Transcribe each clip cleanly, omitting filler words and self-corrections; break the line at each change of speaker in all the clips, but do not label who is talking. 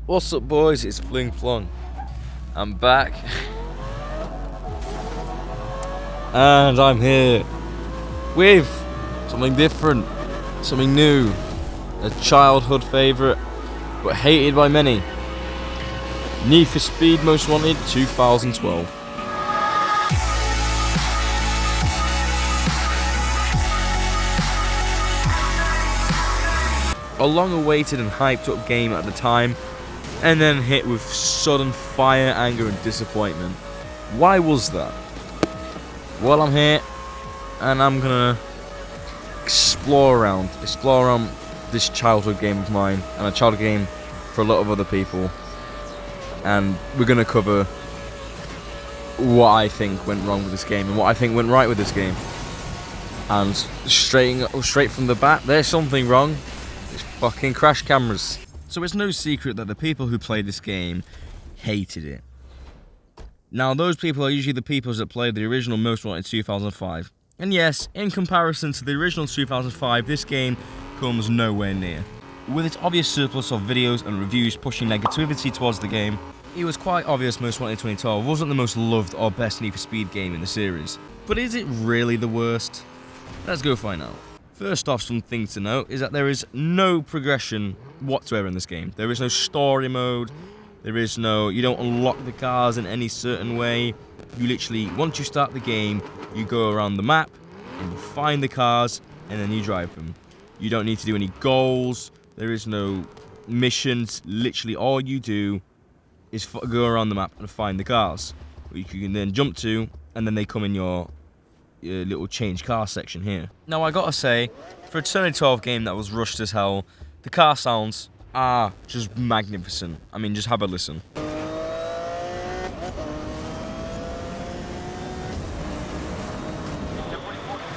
What's up, boys? It's Fling Flong. I'm back. And I'm here with something different, something new, a childhood favourite, but hated by many. Need for Speed Most Wanted 2012. A long-awaited and hyped-up game at the time, and then hit with sudden fire, anger and disappointment. Why was that? Well, I'm here, and I'm gonna explore around this childhood game of mine, and a childhood game for a lot of other people. And we're gonna cover what I think went wrong with this game, and what I think went right with this game. And straight from the bat, there's something wrong. It's fucking crash cameras. So it's no secret that the people who played this game hated it. Now, those people are usually the people that played the original Most Wanted 2005. And yes, in comparison to the original 2005, this game comes nowhere near. With its obvious surplus of videos and reviews pushing negativity towards the game, it was quite obvious Most Wanted 2012 wasn't the most loved or best Need for Speed game in the series. But is it really the worst? Let's go find out. First off, some things to note is that there is no progression whatsoever in this game. There is no story mode, you don't unlock the cars in any certain way. You literally, once you start the game, you go around the map, and you find the cars, and then you drive them. You don't need to do any goals, there is no missions, literally all you do is go around the map and find the cars, which you can then jump to, and then they come in your little change car section here. Now, I gotta say, for a 2012 game that was rushed as hell, the car sounds are just magnificent. I mean, just have a listen.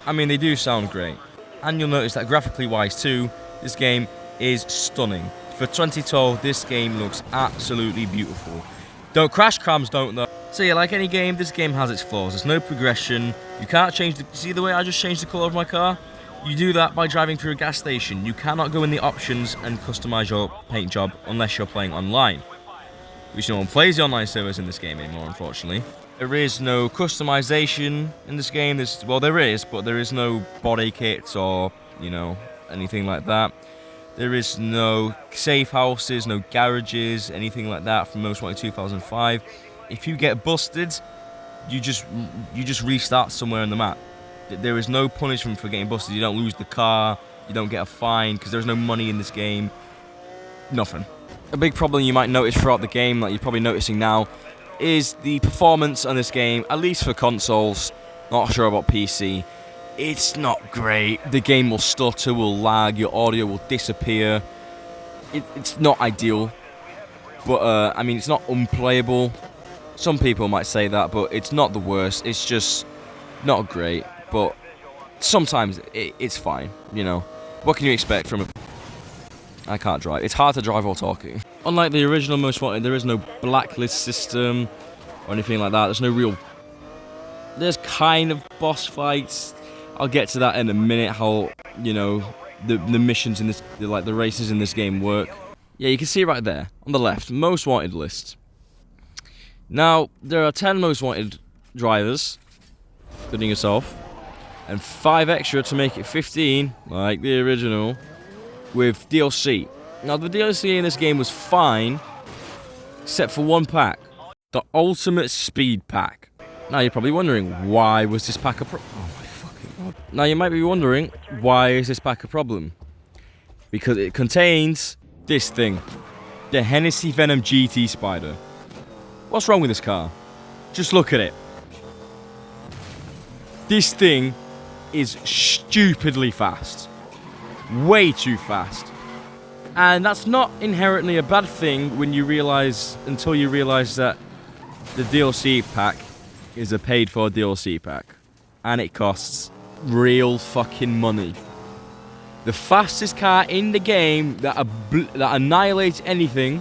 I mean, they do sound great. And you'll notice that graphically wise too, this game is stunning. For 2012, this game looks absolutely beautiful. Crash cams don't though. So yeah, like any game, this game has its flaws. There's no progression. You can't change see the way I just changed the colour of my car? You do that by driving through a gas station. You cannot go in the options and customise your paint job unless you're playing online, which no one plays the online service in this game anymore, unfortunately. There is no customization in this game. Well, there is, but there is no body kits or, anything like that. There is no safe houses, no garages, anything like that from Most Wanted 2005. If you get busted, you just restart somewhere on the map. There is no punishment for getting busted. You don't lose the car, you don't get a fine, because there's no money in this game. Nothing. A big problem you might notice throughout the game, like you're probably noticing now, is the performance on this game, at least for consoles. Not sure about PC. It's not great. The game will stutter, will lag, your audio will disappear. It's not ideal, but I mean, it's not unplayable. Some people might say that, but it's not the worst. It's just not great, but sometimes it's fine, What can you expect from it? I can't drive. It's hard to drive while talking. Unlike the original Most Wanted, there is no blacklist system or anything like that. There's kind of boss fights. I'll get to that in a minute, how, the missions in this, the races in this game work. Yeah, you can see right there, on the left, Most Wanted list. Now, there are 10 Most Wanted drivers, including yourself, and 5 extra to make it 15, like the original, with DLC. Now, the DLC in this game was fine, except for one pack, the Ultimate Speed Pack. Now, you're probably wondering, why was this pack a problem? Oh my fucking god. Now, you might be wondering, why is this pack a problem? Because it contains this thing, the Hennessy Venom GT Spider. What's wrong with this car? Just look at it. This thing is stupidly fast. Way too fast. And that's not inherently a bad thing until you realize that the DLC pack is a paid for DLC pack. And it costs real fucking money. The fastest car in the game that annihilates anything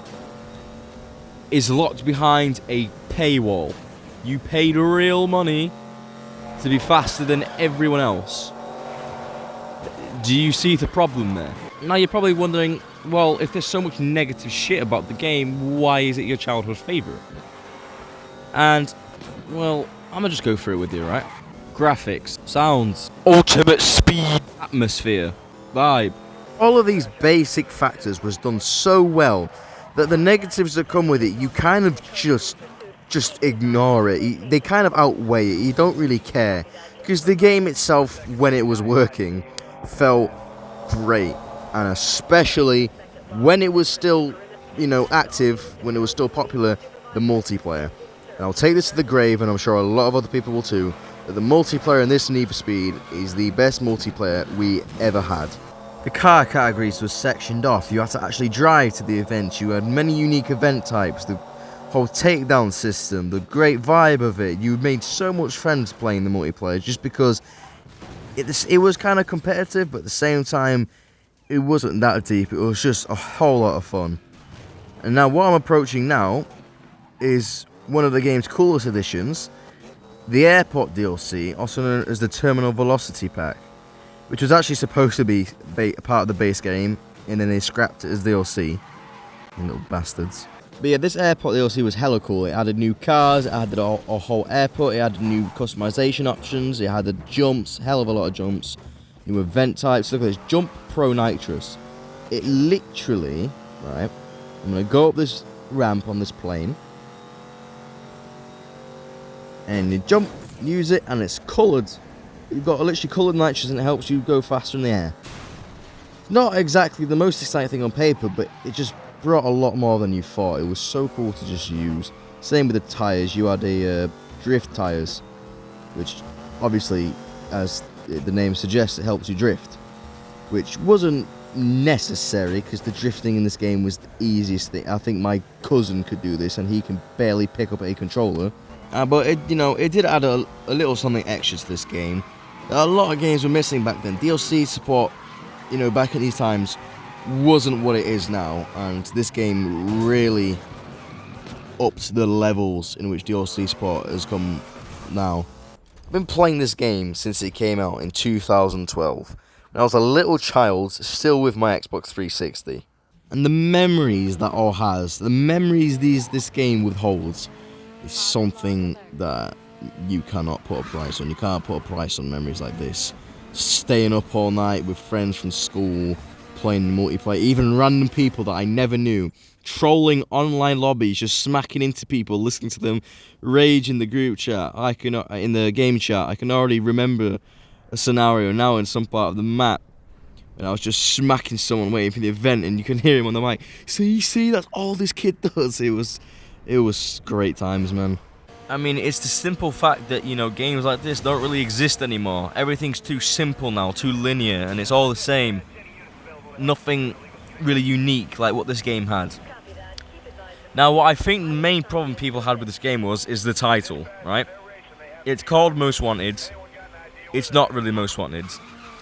is locked behind a paywall. You paid real money to be faster than everyone else. Do you see the problem there? Now you're probably wondering, well, if there's so much negative shit about the game, why is it your childhood favourite? And, well, I'm gonna just go through it with you, right? Graphics, sounds, ultimate speed, atmosphere, vibe.
All of these basic factors was done so well that the negatives that come with it, you kind of just ignore it. They kind of outweigh it. You don't really care, because the game itself, when it was working, felt great, and especially when it was still, active, when it was still popular, the multiplayer. And I'll take this to the grave, and I'm sure a lot of other people will too, that the multiplayer in this Need for Speed is the best multiplayer we ever had. The car categories were sectioned off. You had to actually drive to the events. You had many unique event types. The whole takedown system, the great vibe of it. You made so much friends playing the multiplayer just because it was kind of competitive, but at the same time, it wasn't that deep. It was just a whole lot of fun. And now what I'm approaching now is one of the game's coolest additions, the Airport DLC, also known as the Terminal Velocity Pack, which was actually supposed to be part of the base game, and then they scrapped it as DLC. You little bastards. But yeah, this Airport DLC was hella cool. It added new cars, it added a whole airport, it added new customization options, it had jumps, hell of a lot of jumps, new event types. Look at this, Jump Pro Nitrous. It literally, right, I'm going to go up this ramp on this plane, and you jump, use it, and it's coloured. You've got literally coloured nitrous, and it helps you go faster in the air. Not exactly the most exciting thing on paper, but it just brought a lot more than you thought. It was so cool to just use. Same with the tyres. You had a drift tyres, which obviously, as the name suggests, it helps you drift, which wasn't necessary because the drifting in this game was the easiest thing. I think my cousin could do this, and he can barely pick up a controller. But it did add a little something extra to this game. A lot of games were missing back then. DLC support, back at these times, wasn't what it is now, and this game really upped the levels in which DLC support has come now. I've been playing this game since it came out in 2012. When I was a little child, still with my Xbox 360. And the memories that all has, the memories this game withholds, is something that you cannot put a price on. You can't put a price on memories like this. Staying up all night with friends from school, playing multiplayer, even random people that I never knew, trolling online lobbies, just smacking into people, listening to them rage in the group chat. In the game chat, I can already remember a scenario now in some part of the map, and I was just smacking someone waiting for the event, and you can hear him on the mic. See, that's all this kid does. It was great times, man.
I mean, it's the simple fact that, games like this don't really exist anymore. Everything's too simple now, too linear, and it's all the same. Nothing really unique like what this game had. Now, what I think the main problem people had with this game is the title, right? It's called Most Wanted. It's not really Most Wanted.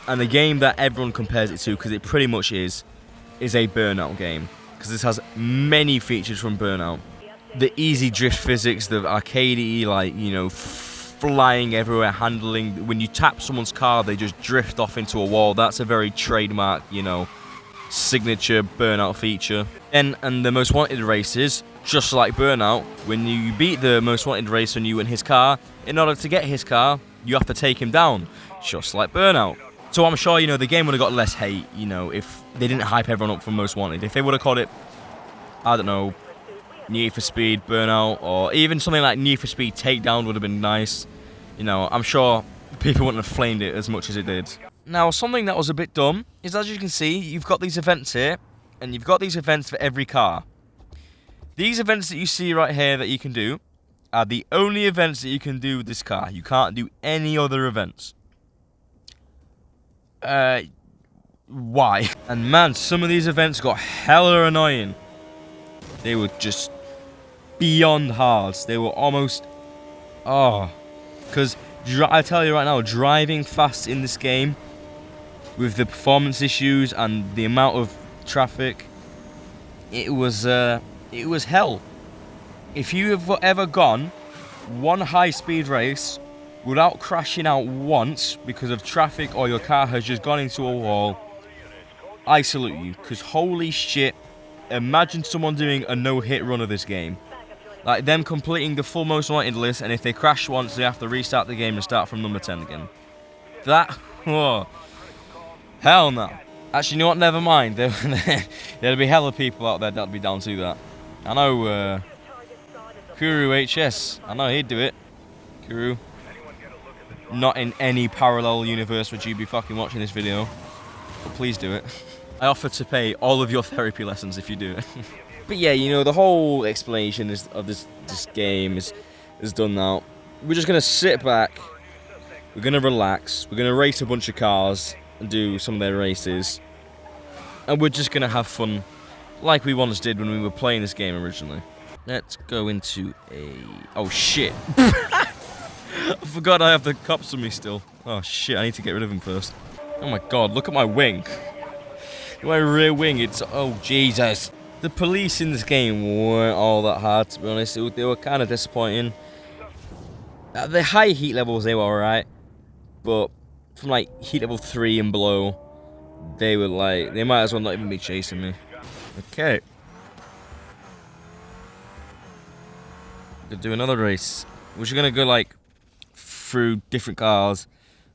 And the game that everyone compares it to, because it pretty much is a Burnout game. Because this has many features from Burnout. The easy drift physics, the arcadey, flying everywhere, handling. When you tap someone's car, they just drift off into a wall. That's a very trademark, signature Burnout feature. And the Most Wanted races, just like Burnout, when you beat the Most Wanted racer and you in his car, in order to get his car, you have to take him down, just like Burnout. So I'm sure, the game would have got less hate, if they didn't hype everyone up for Most Wanted. If they would have called it, I don't know, Need for Speed Burnout, or even something like Need for Speed Takedown would have been nice. I'm sure people wouldn't have flamed it as much as it did. Now, something that was a bit dumb is, as you can see, you've got these events here, and you've got these events for every car. These events that you see right here that you can do are the only events that you can do with this car. You can't do any other events. Why? And man, some of these events got hella annoying. They were just beyond hard. They were almost... Because I tell you right now, driving fast in this game, with the performance issues and the amount of traffic, it was hell. If you have ever gone one high-speed race without crashing out once because of traffic or your car has just gone into a wall, I salute you, because holy shit, imagine someone doing a no-hit run of this game. Like them completing the full most wanted list, and if they crash once, they have to restart the game and start from number 10 again. That, oh, hell no. Actually, you know what, never mind. There'll be hella people out there that'll be down to that. I know, Kuru HS, I know he'd do it. Kuru. Not in any parallel universe would you be fucking watching this video. But please do it. I offer to pay all of your therapy lessons if you do it. But yeah, you know, the whole explanation of this game is done now. We're just going to sit back. We're going to relax. We're going to race a bunch of cars and do some of their races. And we're just going to have fun like we once did when we were playing this game originally. Let's go into a... Oh, shit. I forgot I have the cops on me still. Oh, shit. I need to get rid of him first. Oh, my God. Look at my wing. My rear wing. It's... Oh, Jesus. The police in this game weren't all that hard, to be honest. They were kind of disappointing. At the high heat levels, they were alright. But from, like, heat level 3 and below, they were, like... They might as well not even be chasing me. Okay. Gonna do another race. We're just gonna go, like, through different cars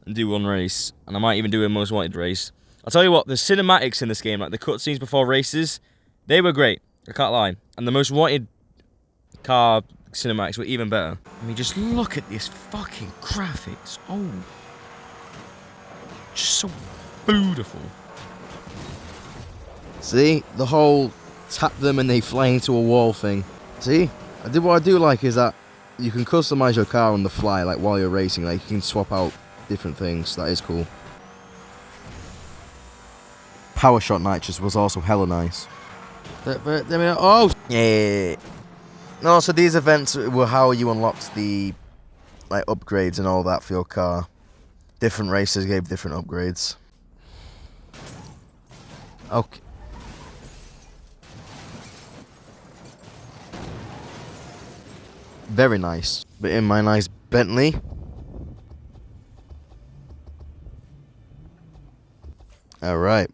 and do one race. And I might even do a most wanted race. I'll tell you what, the cinematics in this game, like the cutscenes before races... They were great, I can't lie. And the most wanted car cinematics were even better. I mean, just look at this fucking graphics. Oh. Just so beautiful.
See? The whole tap them and they fly into a wall thing. See? What I do like is that you can customize your car on the fly, like while you're racing. Like you can swap out different things. That is cool. Power Shot Nitrous was also hella nice. Oh, yeah. No, so these events were how you unlocked the like upgrades and all that for your car. Different races gave different upgrades. Okay. Very nice. But in my nice Bentley. Alright.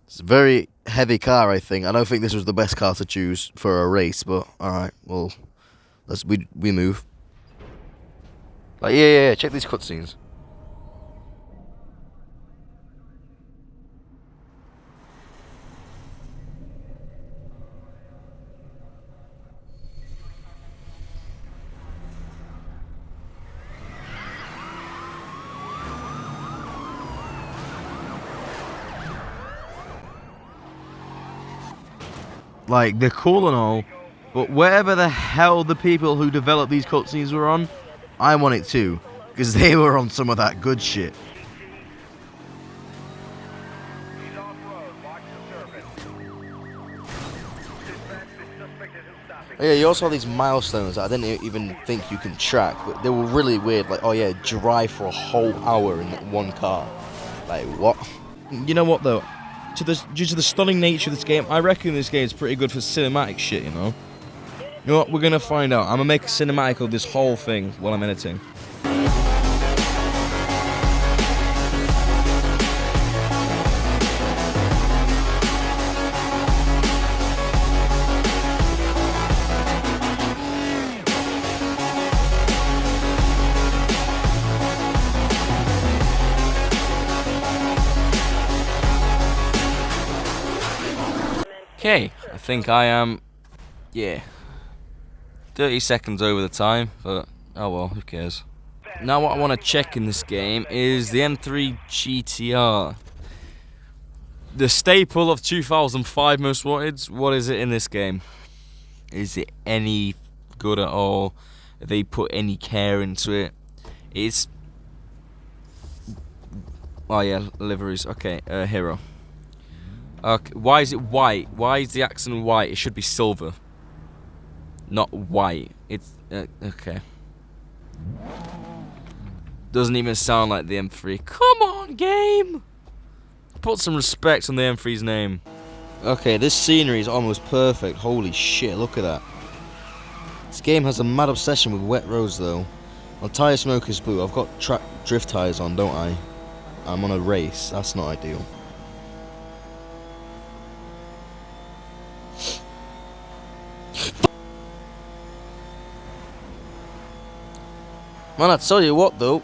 It's a very heavy car, I think. I don't think this was the best car to choose for a race, but alright, well, we move. Like, yeah, check these cutscenes. Like, they're cool and all, but wherever the hell the people who developed these cutscenes were on, I want it too, because they were on some of that good shit. Yeah, you also have these milestones that I didn't even think you can track, but they were really weird. Like, oh yeah, drive for a whole hour in one car. Like, what?
You know what, though? Due to the stunning nature of this game, I reckon this game is pretty good for cinematic shit, you know? You know what? We're gonna find out. I'm gonna make a cinematic of this whole thing while I'm editing. Okay, I think I am, yeah, 30 seconds over the time, but oh well, who cares. Now what I want to check in this game is the M3 GTR. The staple of 2005 Most Wanted, what is it in this game? Is it any good at all? Have they put any care into it? It's, oh yeah, liveries, okay, Hero. Okay, why is it white? Why is the accent white? It should be silver, not white. It's okay. Doesn't even sound like the M3. Come on, game! Put some respect on the M3's name.
Okay, this scenery is almost perfect. Holy shit, look at that. This game has a mad obsession with wet roads, though. On Tyre Smoker's boot, I've got drift tyres on, don't I? I'm on a race. That's not ideal. Man, I tell you what though,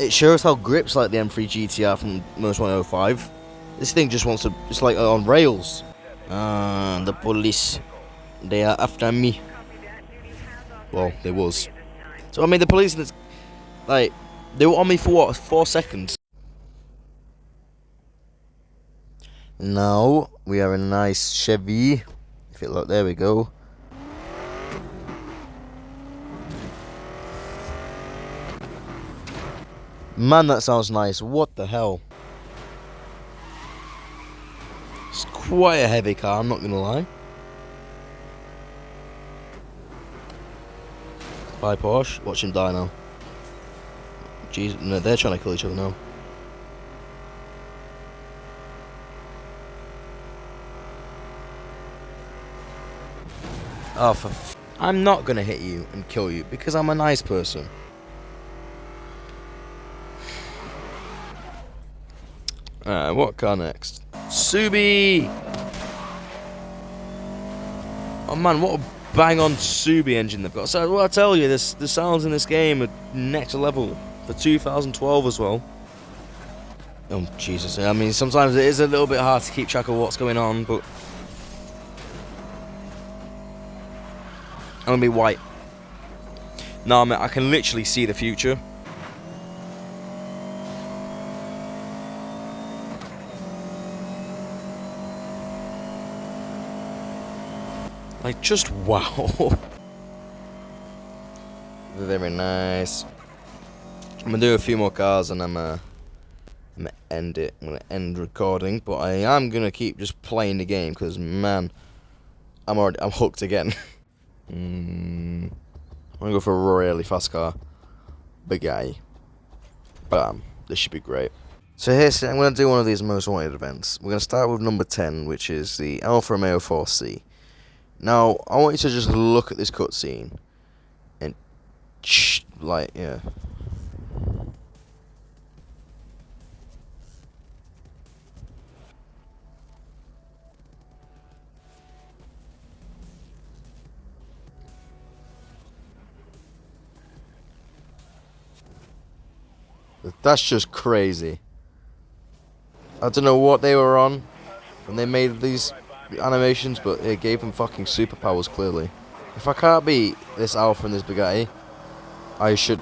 it shows how grips like the M3 GTR from Most Wanted 05. This thing just wants to, it's like on rails. Ah, the police, they are after me. Well, they was. So I mean, the police, like, they were on me for what, 4 seconds? Now, we are in a nice Chevy. If it look, there we go. Man, that sounds nice. What the hell? It's quite a heavy car, I'm not gonna lie. Bye, Porsche. Watch him die now. Jeez, no, they're trying to kill each other now. Oh, I'm not gonna hit you and kill you because I'm a nice person. Alright, what car next? Subi! Oh man, what a bang on Subi engine they've got. So, what I tell you, the sounds in this game are next level for 2012 as well. Oh, Jesus. I mean, sometimes it is a little bit hard to keep track of what's going on, but I'm gonna be white. No, man, I can literally see the future. Like, just wow. Very nice. I'm gonna do a few more cars and I'm gonna end it. I'm gonna end recording, but I am gonna keep just playing the game because, man, I'm hooked again. I'm gonna go for a really fast car. Big guy. Bam. This should be great. So here's, I'm gonna do one of these most wanted events. We're gonna start with number 10, which is the Alfa Romeo 4C. Now, I want you to just look at this cutscene and like, yeah. That's just crazy. I don't know what they were on when they made these animations, but it gave them fucking superpowers, clearly. If I can't beat this Alpha and this Bugatti, I should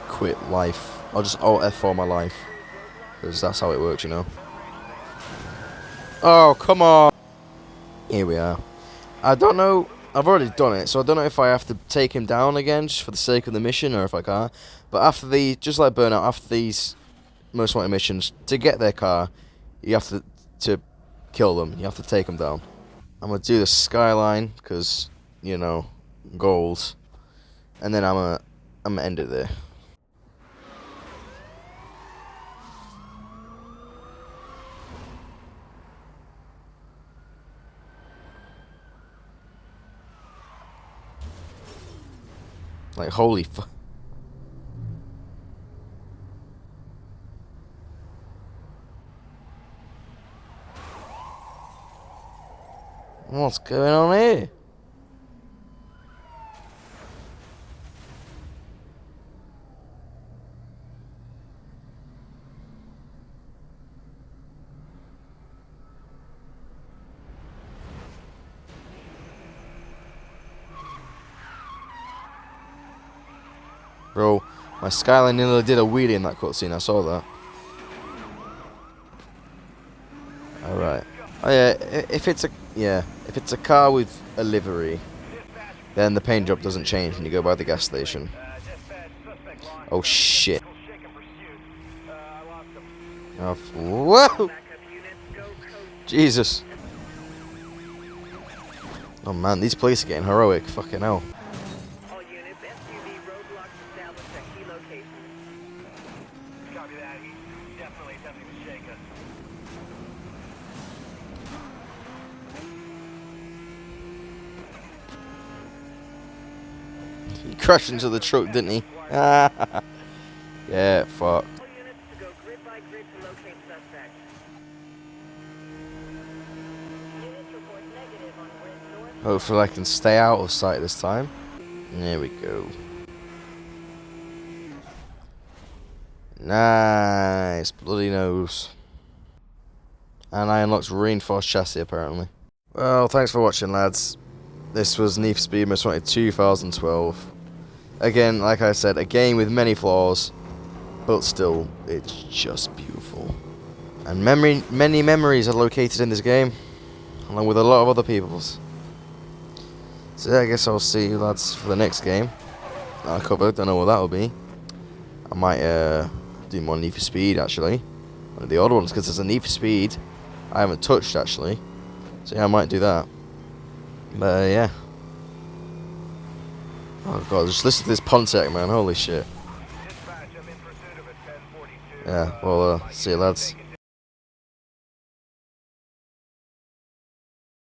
quit life. I'll just Alt F4 my life. Because that's how it works, you know. Oh, come on! Here we are. I don't know, I've already done it, so I don't know if I have to take him down again just for the sake of the mission, or if I can't. But after the, just like Burnout, after these most wanted missions, to get their car, you have to kill them. You have to take them down. I'm gonna do the Skyline because, you know, goals, and then I'm gonna end it there. Like, holy fuck. What's going on here? Bro, my Skyline nearly did a wheelie in that cutscene, I saw that. Alright. Oh yeah, if it's a car with a livery, then the paint job doesn't change when you go by the gas station. Oh shit. Oh, whoa! Jesus. Oh man, these police are getting heroic, fucking hell. He crashed into the truck, didn't he? Yeah, fuck. Hopefully I can stay out of sight this time. There we go. Nice. Bloody nose. And I unlocked reinforced chassis apparently. Well, thanks for watching, lads. This was Need for Speed Most Wanted 2012. Again, like I said, a game with many flaws, but still, it's just beautiful. And many memories are located in this game, along with a lot of other people's. So yeah, I guess I'll see you lads for the next game I covered. Don't know what that'll be. I might do more Need for Speed actually, one of the odd ones, because there's a Need for Speed I haven't touched actually. So yeah, I might do that. But yeah. Oh god, just listen to this Pontiac, man. Holy shit. Yeah, well, see you lads.